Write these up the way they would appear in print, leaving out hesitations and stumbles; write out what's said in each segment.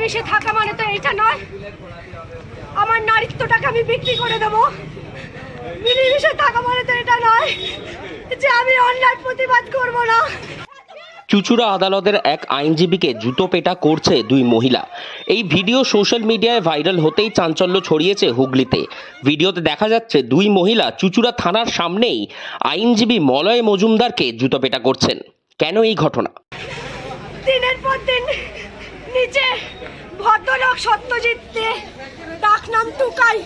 মিলেমিশে থাকা মানে তো এটা নয়। আমার নারীত্বটাকে আমি বিক্রি করে দেবো। মিলেমিশে থাকা মানে তো এটা নয় যে আমি অন্যায় প্রতিবাদ করব না। চুঁচুড়া আদালতের এক আইনজীবীকে জুতো পেটা করছে দুই মহিলা। এই ভিডিও সোশ্যাল মিডিয়ায় ভাইরাল হতেই চাঞ্চল্য ছড়িয়েছে হুগলিতে। ভিডিওতে দেখা যাচ্ছে দুই মহিলা চুঁচুড়া থানার সামনেই আইনজীবী মলয় মজুমদারকে জুতো পেটা করছেন। কেন এই ঘটনা? দিনের পর দিন নিচে ভদ্রলোক সত্যজিৎতে ডাক নাম টুকাই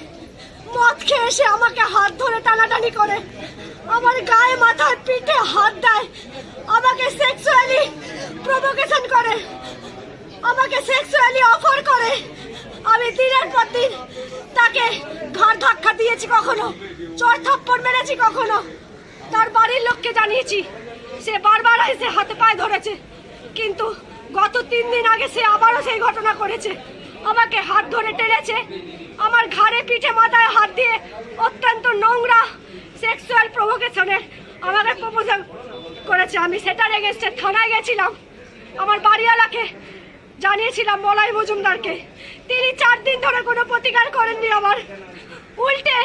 মদ খেয়ে এসে আমাকে হাত ধরে টানাটানি করে, আমার গায়ে মাথায় পিঠে হাত দেয়, আমাকে সেক্সুয়ালি প্রভোকেশন করে, আমাকে সেক্সুয়ালি অফার করে। আমি দিনের পর দিন তাকে ঘাড় ধাক্কা দিয়েছি, কখনো চড় থাপ্পড় মেরেছি, কখনো তার বাড়ির লোককে জানিয়েছি। সে বারবার এসে হাতে পায়ে ধরেছে, কিন্তু গত 3 দিন আগে সে আবারও সেই ঘটনা করেছে। আমাকে হাত ধরে টেনেছে, আমার ঘাড়ে পিঠে মাথায় হাত দিয়ে অত্যন্ত নোংরা সেক্সুয়াল প্রভোকেশনের আমাকে প্রপোজাল করেছে। আমি সেটার এগেইনস্টে থানায় গেছিলাম, আমার বাড়িওয়ালাকে জানিয়েছিলাম, মলয় মজুমদারকে। তিনি 4 দিন ধরে কোনো প্রতিকার করেননি আমার। উল্টে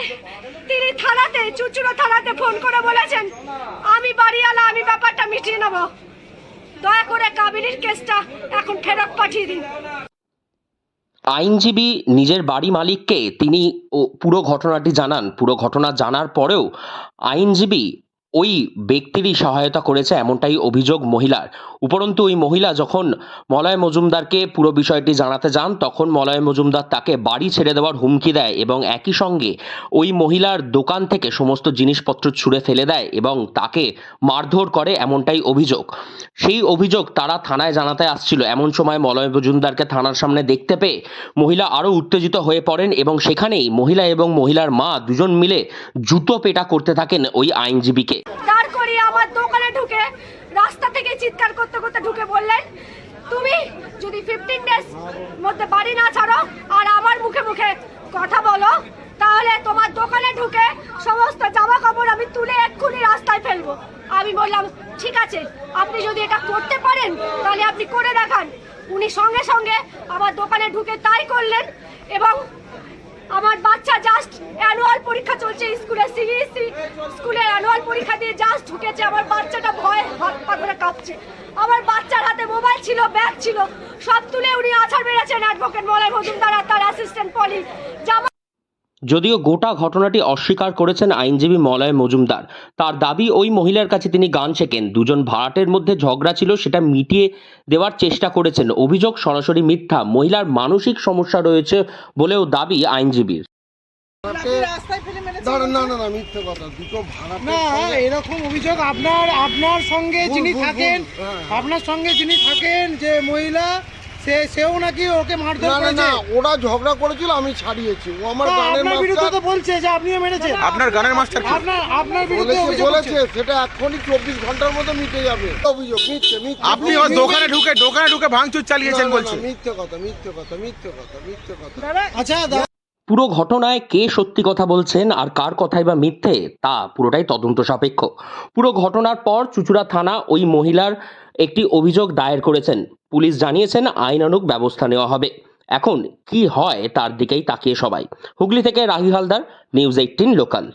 তিনি থানাতে, চুঁচুড়া থানাতে ফোন করে বলেছেন আমি বাড়িওয়ালা, আমি ব্যাপারটা মিটিয়ে নেব, দয়া করে কাবিনীর কেসটা এখন ফেরত পাঠিয়ে দিন। আইনজীবী নিজের বাড়ি মালিককে তিনি পুরো ঘটনাটি জানান। পুরো ঘটনা জানার পরেও আইনজীবী ওই ব্যক্তিরই সহায়তা করেছে, এমনটাই অভিযোগ মহিলার। উপরন্তু ওই মহিলা যখন মলয় মজুমদারকে পুরো বিষয়টি জানাতে যান, তখন মলয় মজুমদার তাকে বাড়ি ছেড়ে দেওয়ার হুমকি দেয় এবং একই সঙ্গে ওই মহিলার দোকান থেকে সমস্ত জিনিসপত্র ছুঁড়ে ফেলে দেয় এবং তাকে মারধর করে, এমনটাই অভিযোগ। সেই অভিযোগ তারা থানায় জানাতে আসছিল। এমন সময় মলয় মজুমদারকে থানার সামনে দেখতে পেয়ে মহিলা আরও উত্তেজিত হয়ে পড়েন এবং সেখানেই মহিলা এবং মহিলার মা দুজন মিলে জুতো পেটা করতে থাকেন ওই আইনজীবীকে। দাঁড় করিয়ে আমার দোকানে ঢুকে রাস্তা থেকে চিৎকার করতে করতে ঢুকে বললেন, তুমি যদি 15 ডেজ মধ্যে বাড়ি না ছাড়ো আর আমার মুখে মুখে কথা বলো, তাহলে তোমার দোকানে ঢুকে সমস্ত জামা কাপড় আমি তুলে এক্ষুনি রাস্তায় ফেলবো। আমি বললাম ঠিক আছে, আপনি যদি এটা করতে পারেন তাহলে আপনি করে দেখান। উনি সঙ্গে সঙ্গে আমার দোকানে ঢুকে তাই করলেন এবং আমার বাচ্চা জাস্ট অ্যানুয়াল পরীক্ষা চলছে স্কুলে, সিবিএসসি স্কুলের অ্যানুয়াল পরীক্ষা দিয়ে জাস্ট ঢুকেছে। আমার বাচ্চাটা ভয়ে হাত পা ধরে কাঁপছে। আমার বাচ্চার হাতে মোবাইল ছিল, ব্যাগ ছিল, সব তুলে উনি আছাড় মেরেছেন অ্যাডভোকেট মলয় মজুমদার আর তার অ্যাসিস্ট্যান্ট পলি। যদিও গোটা ঘটনাটি অস্বীকার করেছেন আইনজীবী মলয় মজুমদার। তার দাবি ওই মহিলার কাছে তিনি গান শেখেন, দুজন ভাড়াটের মধ্যে ঝগড়া ছিল, সেটা মিটিয়ে দেওয়ার চেষ্টা করেছেন। অভিযোগ সরাসরি মিথ্যা। মহিলার মানসিক সমস্যা রয়েছে বলেও দাবি আইনজীবীর। এরকম অভিযোগ আপনার সঙ্গে যিনি থাকেন, আপনার সঙ্গে যিনি থাকেন যে মহিলা, সেও নাকি ওকে মারধর করেছে। না, ওরা ঝগড়া করেছিল, আমি ছাড়িয়েছি। ও আমার গানের বিরুদ্ধে তো বলছে যে আপনিও মেরেছেন। আপনার গানের মাস্টার আপনার বিরুদ্ধে বলেছে, সেটা এখনই 24 ঘন্টার মধ্যে মিটে যাবে। অভিযোগ মিথ্যে। আপনি ওর দোকানে ঢুকে ভাঙচুর চালিয়েছেন বলছেন। মিথ্যে কথা। আচ্ছা, পুরো ঘটনায় কে সত্যি কথা বলছেন আর কার কথাই বা মিথ্যে, তা পুরোটাই তদন্ত সাপেক্ষ। পুরো ঘটনার পর চুঁচুড়া থানা ওই মহিলার একটি অভিযোগ দায়ের করেছেন। পুলিশ জানিয়েছেন আইনানুগ ব্যবস্থা নেওয়া হবে। এখন কি হয় তার দিকেই তাকিয়ে সবাই। হুগলি থেকে রাহি হালদার, নিউজ 18 লোকাল।